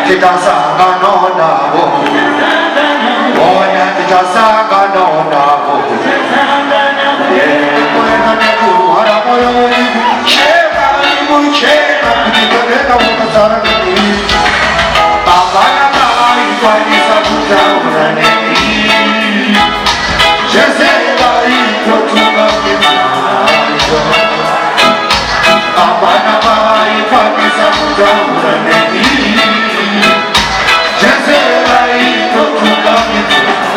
titasanga nonabo oya titasanga nonabo kwena nekuhara moyoni cheka imucheka kutitoleka wakazarani babana baikwanisa kutaura neni Jezeba ikotunga kimanayo babana baikwanisa kutaura neni Jezeba ikotunga kimanayo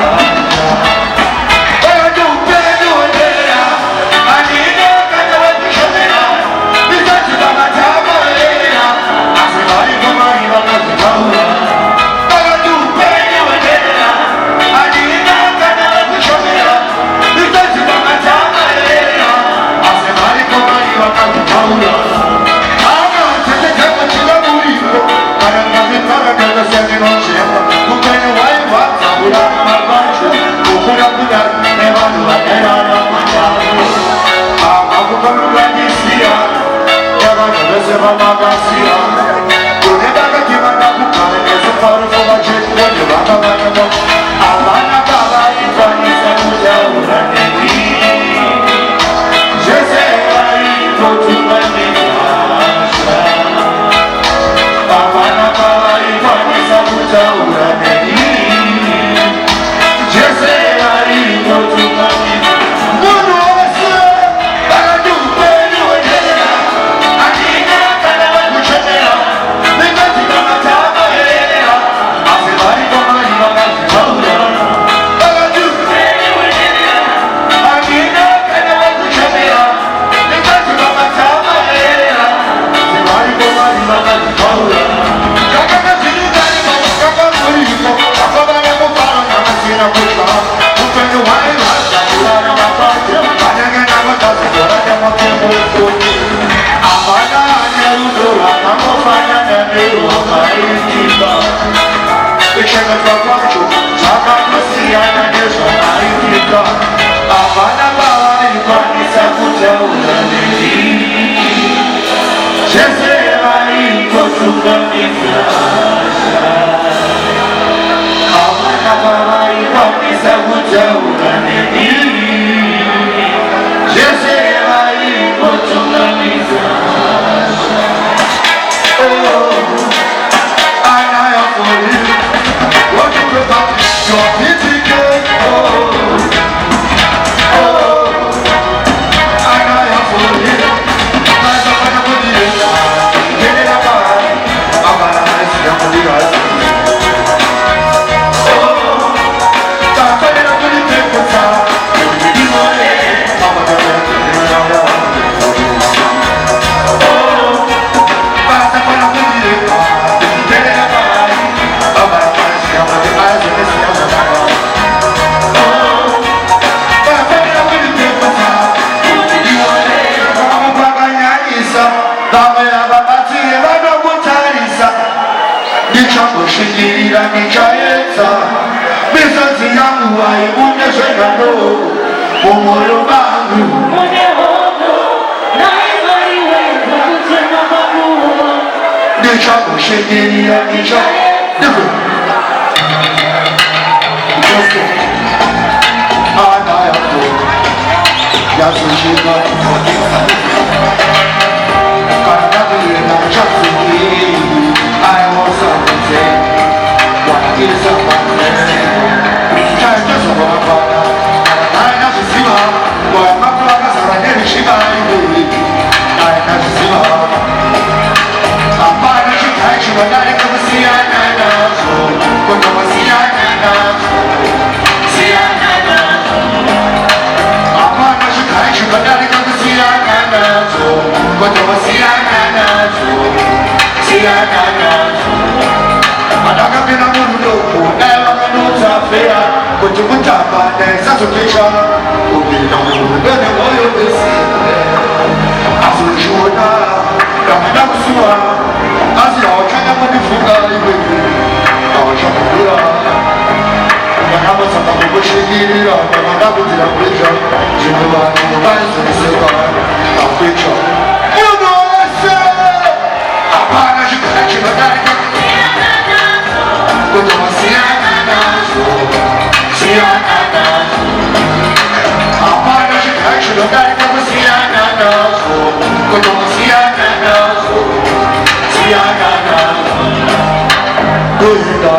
Goyinda,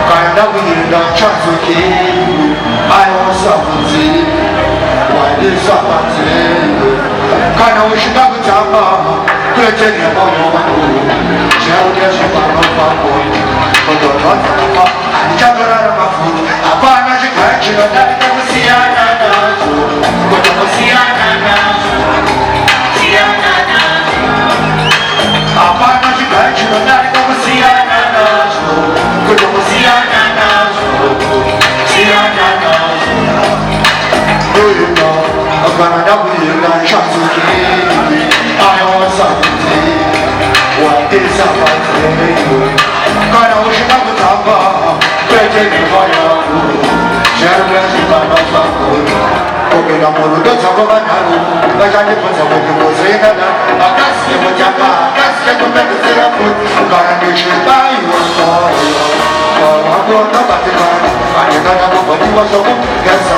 kayanda kuyinda, chansuki, ayo sabuzi, wali sabuzi. Kana ushida kujamba, kujeni moyo wangu, jaudia shibano wangu, kodono tapa, anjagara mafu, apana jikachiro, nalika musiana nazo, kodono musiana nazo, musiana nazo, apana jikachiro, nalika musiana nazo, kodono musiana nazo, musiana nazo. Goyinda, kayanda kuyinda, chansuki, ayo sabuzi, wali sabuzi. Kana ushida kujamba, kujeni moyo wangu, jaudia shibano wangu, kodono muludo chakova naru, kajani kunza kujimuzi nana, akasi mujamba, akasi kumekuzira futi, kayanda shibai wangu. Wakona batika, anekana kubati wasomo, yasa.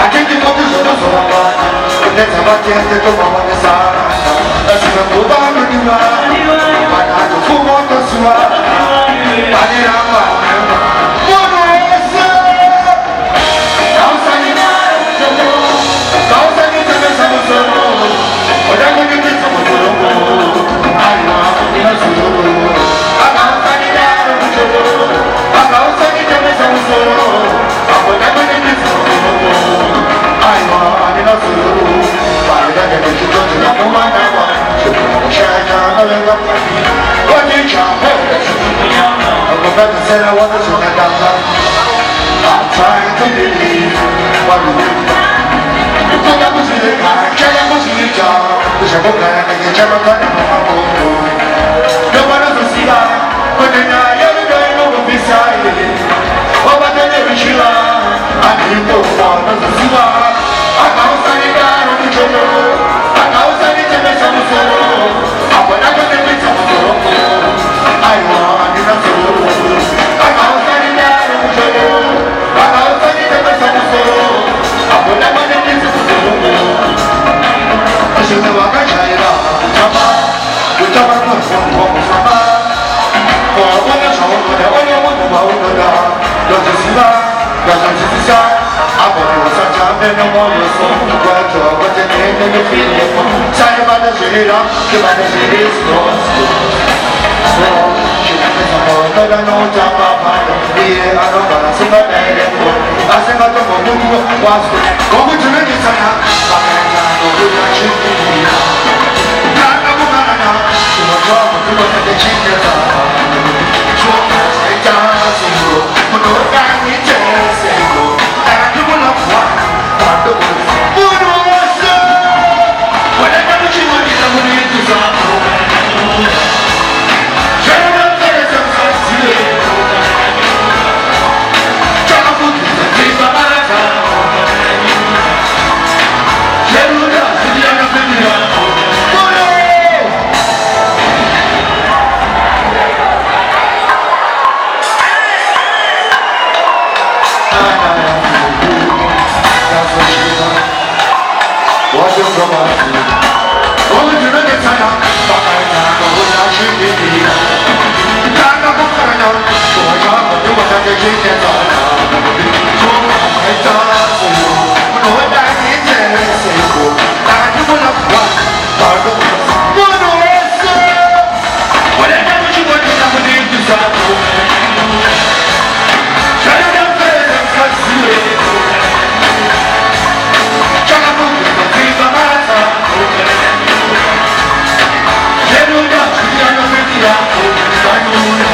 Akiki kopi zono soba, kuneza batende toba wanesa. Asime kuba mniwa, manato fumo tosua, aniramba. Mono ese, kausa ni jomo, kausa ni temesa musomo, odango ni temesa musomo, aywa ina sudomo, akausa ni daro musomo, akausa ni temesa musomo, odango ni temesa musomo, aywa ina sudomo, aywa ni temesa musomo, aywa shaka alenga, oni champo, akupenda sera wana sunadanga. I'm trying to believe what you do. Kuna kuzilika, kaya kuzilika, kushabuka ya kwenye chama kani mwamoto. Nobana kusila, kwenye yelu ino kupisa ili. Obatene vishila, anito wana kusila. Akausa ni garo kichono, akausa ni temesa musoro. Akwana kwenye pizza musoro. Aywa, anina soro. Akausa ni garo kichono. Akausa ni temesa musoro. Akwana kwenye pizza musoro. Ashina wakachayira, chama. Uchama kwa kusama. Kwa wana chawona, wana wana wauna. Yote sila, yote sisa. Abo ni wasacha, meno moyo so. Kwa chwa, wote nene ni fili. Chaya bada shirira, kibada shirira, slow, slow. Slow, shirira moto da no chapa pado. Iye arobara simba dere mo. Asenga to momu wasu. Komu chune ni sana. Bakaya no na chini. Kana kumana. Tumoto tumo tete chini ta. Chuma seta singo. Muno kani chesengo. Kana kumana kwa. Pado. Muno wasa. Wala kama chini ni zamuni tuzapo. Jana tete samsile. Jana futi tiba baraka. Jeruda sidiana sidia. Moyo. What you from us? Oh, you know the time. Bakaya no na chini. Kana kumana. Chuma tu wataka chini ta. Chuma seta singo. Muno da ni chesengo. Kana kumana kwa. Pado. Muno ese. Wala kama chuma ni zamuni tuzapo. Jana tete samsile. Jana futi tiba baraka. Jeruda sidiana sidia. Ayuna.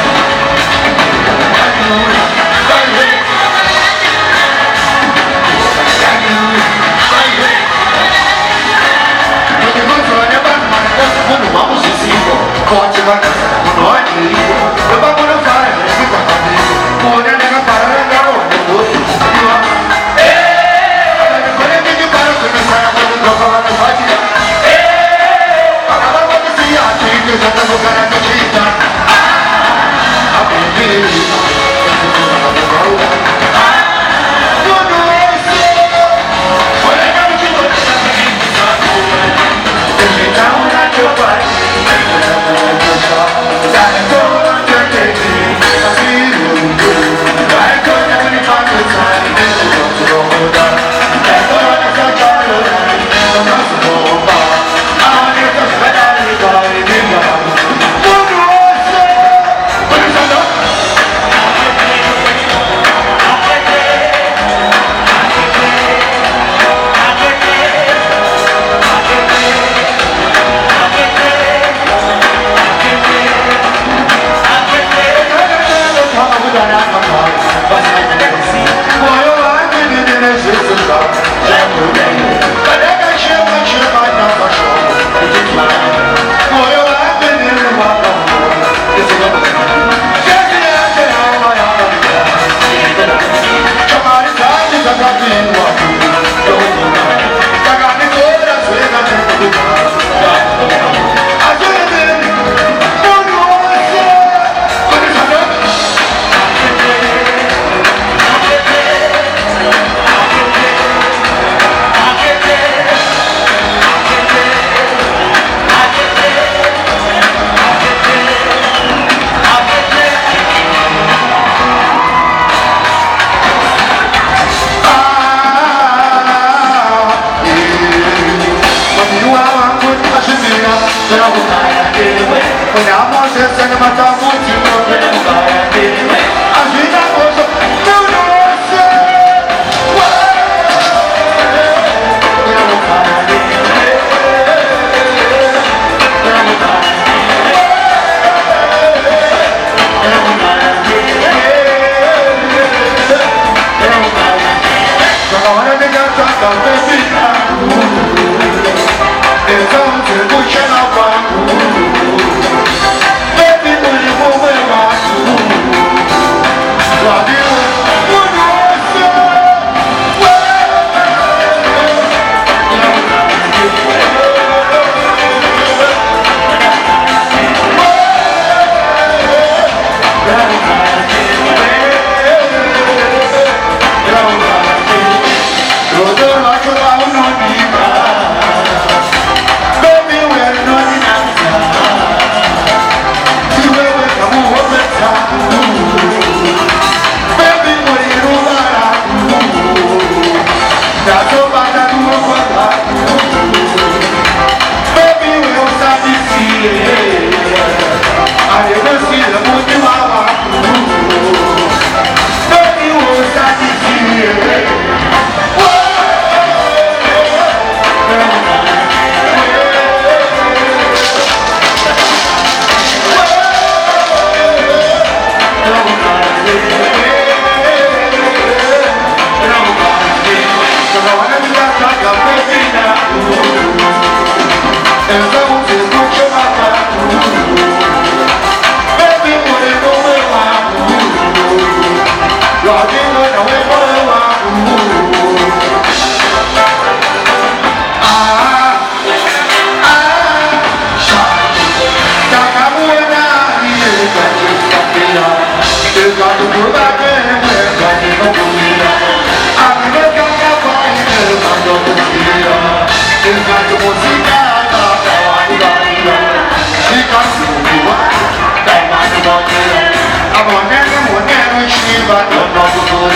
I'm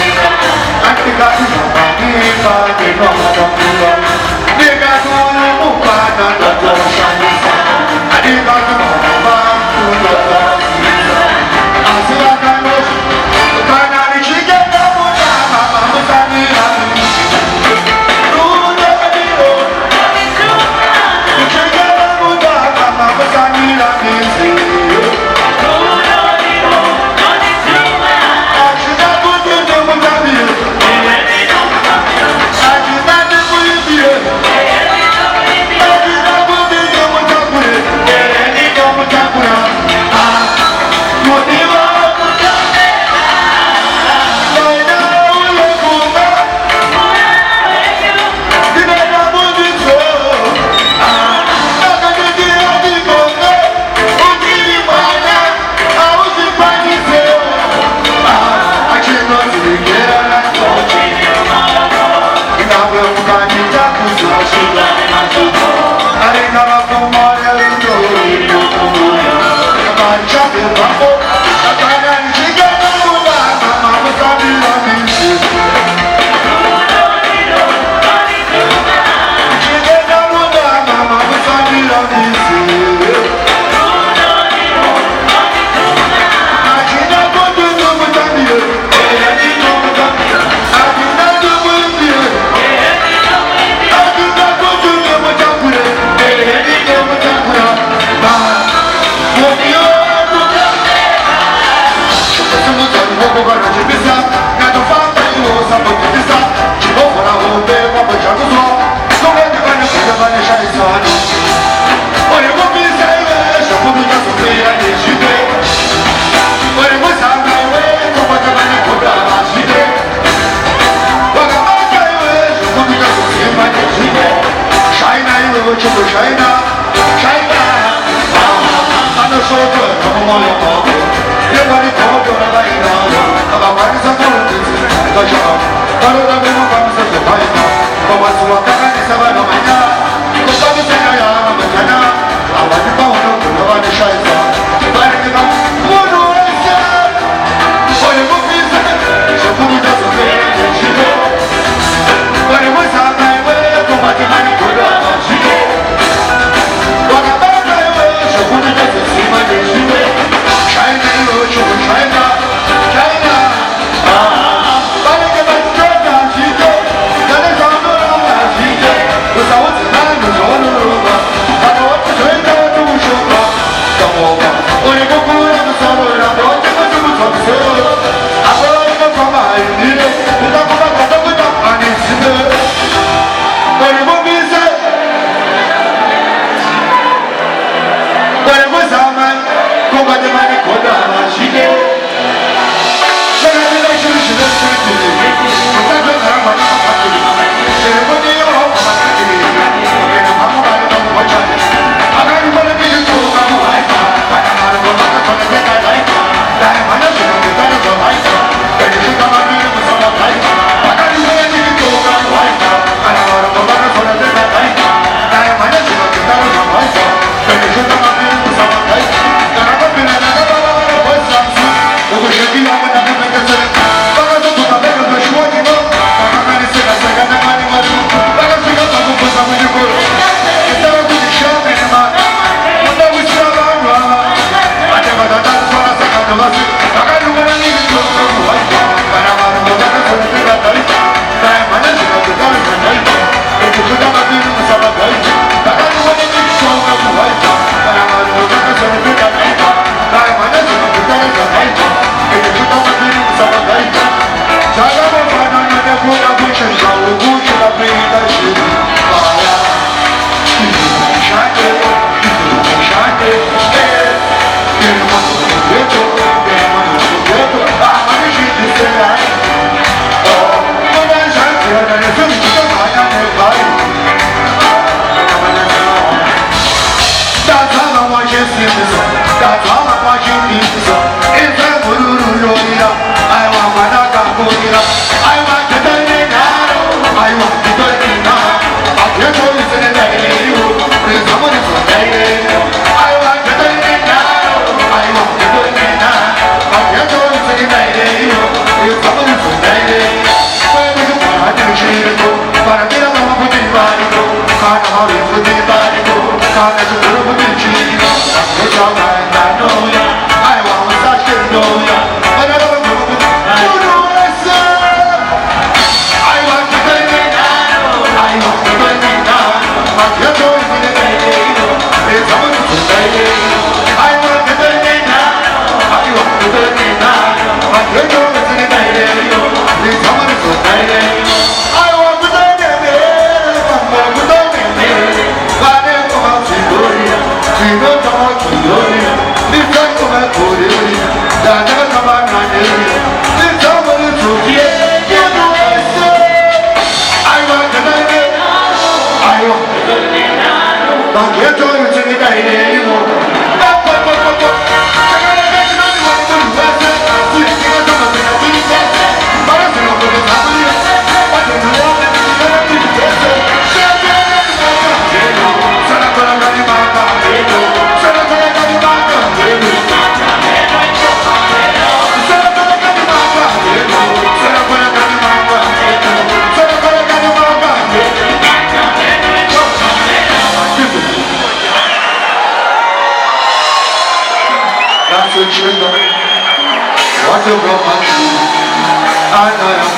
What you brought my shoes, I know.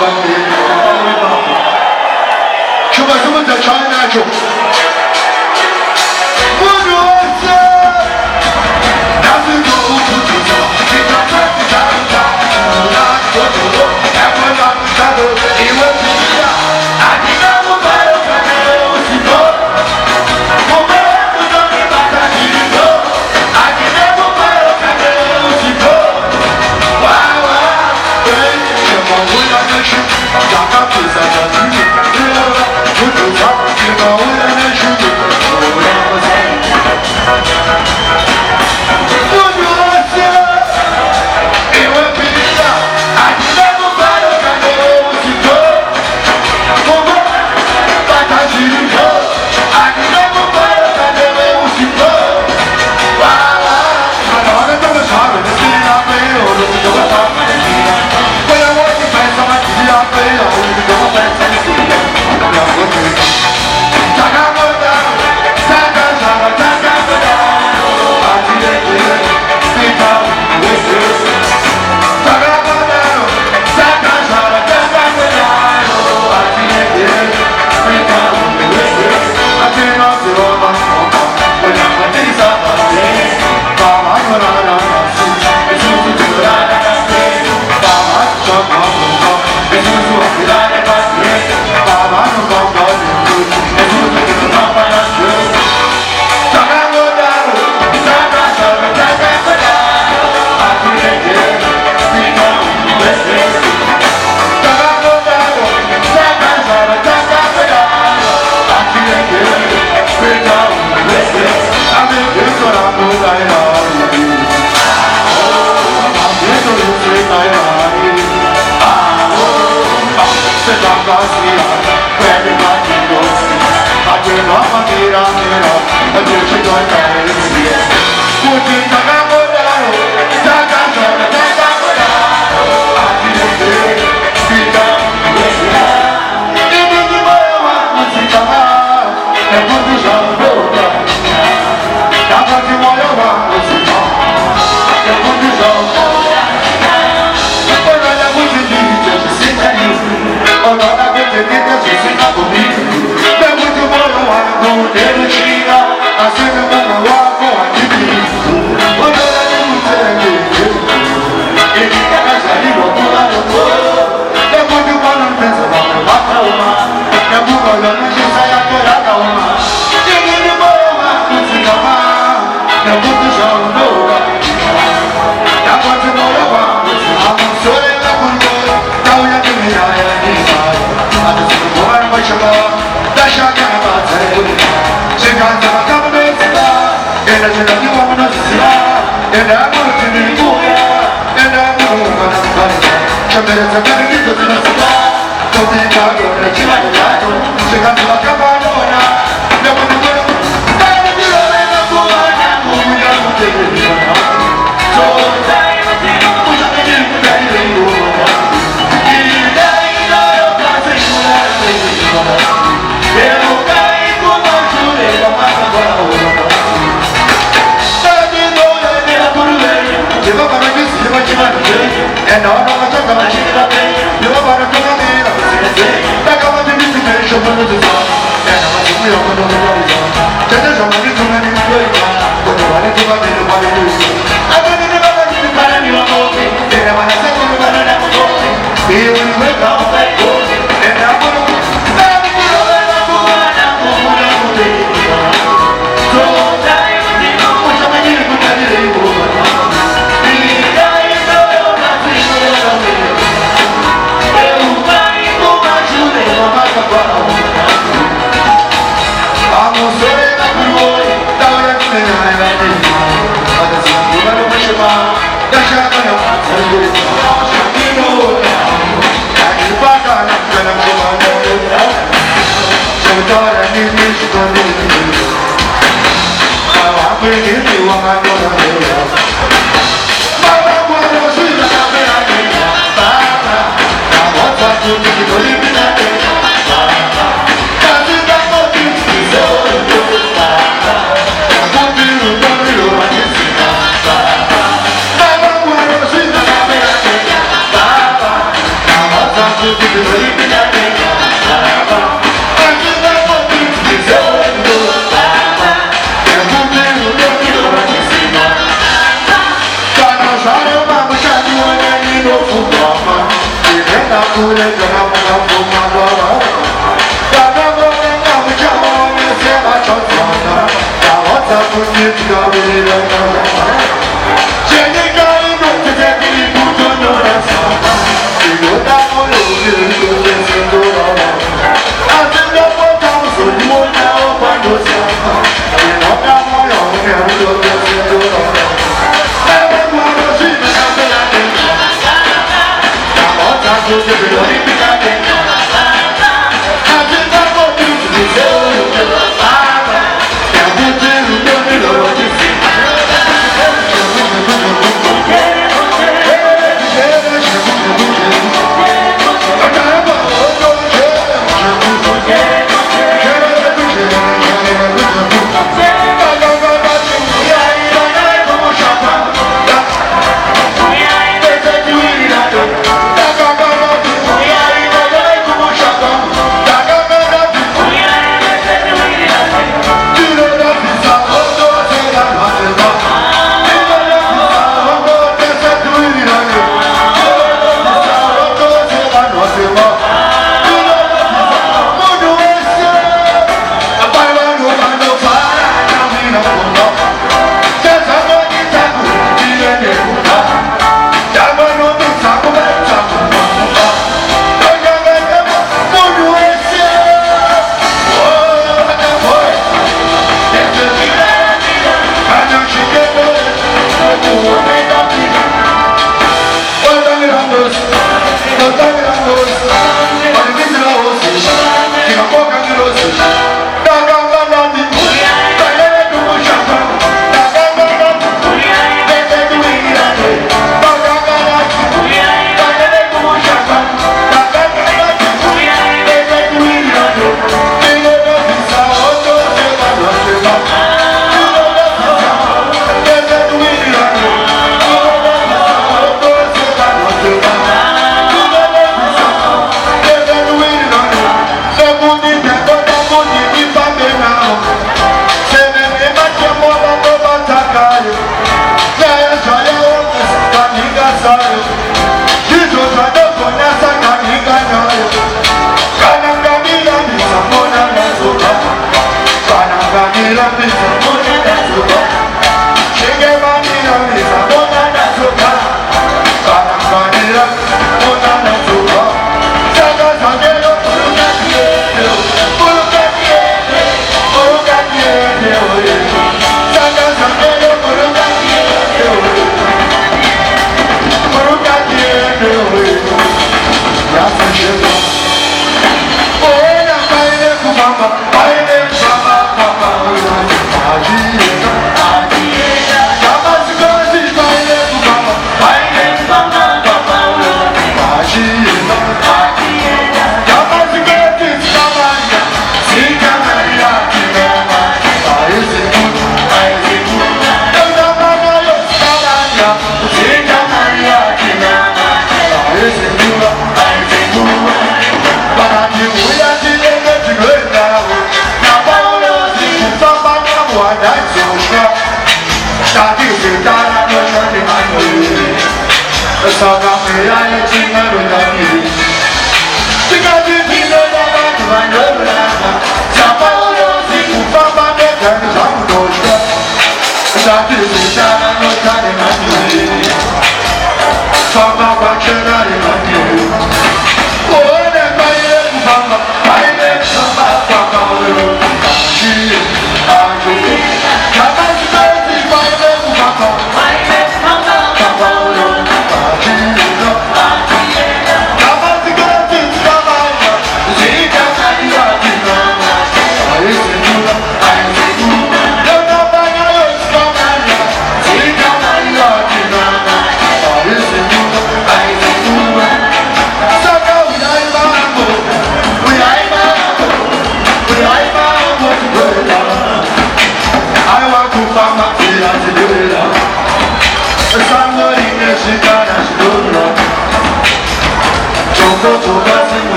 Bye. 줘 무료했어 나도 웃어서 기적같이 살았다 나 저도 애플만 사도 이원이야 아니 너무 바로가고 싶어 몸에 부정이 막아지는 거 아니 너무 바로가고 싶어 와와 왜 이렇게 울려는 춤 약간 비싸서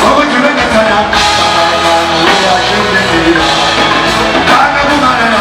먹어주는 그 사람 사랑하는 우리 아쉬운 일 하나도 말해라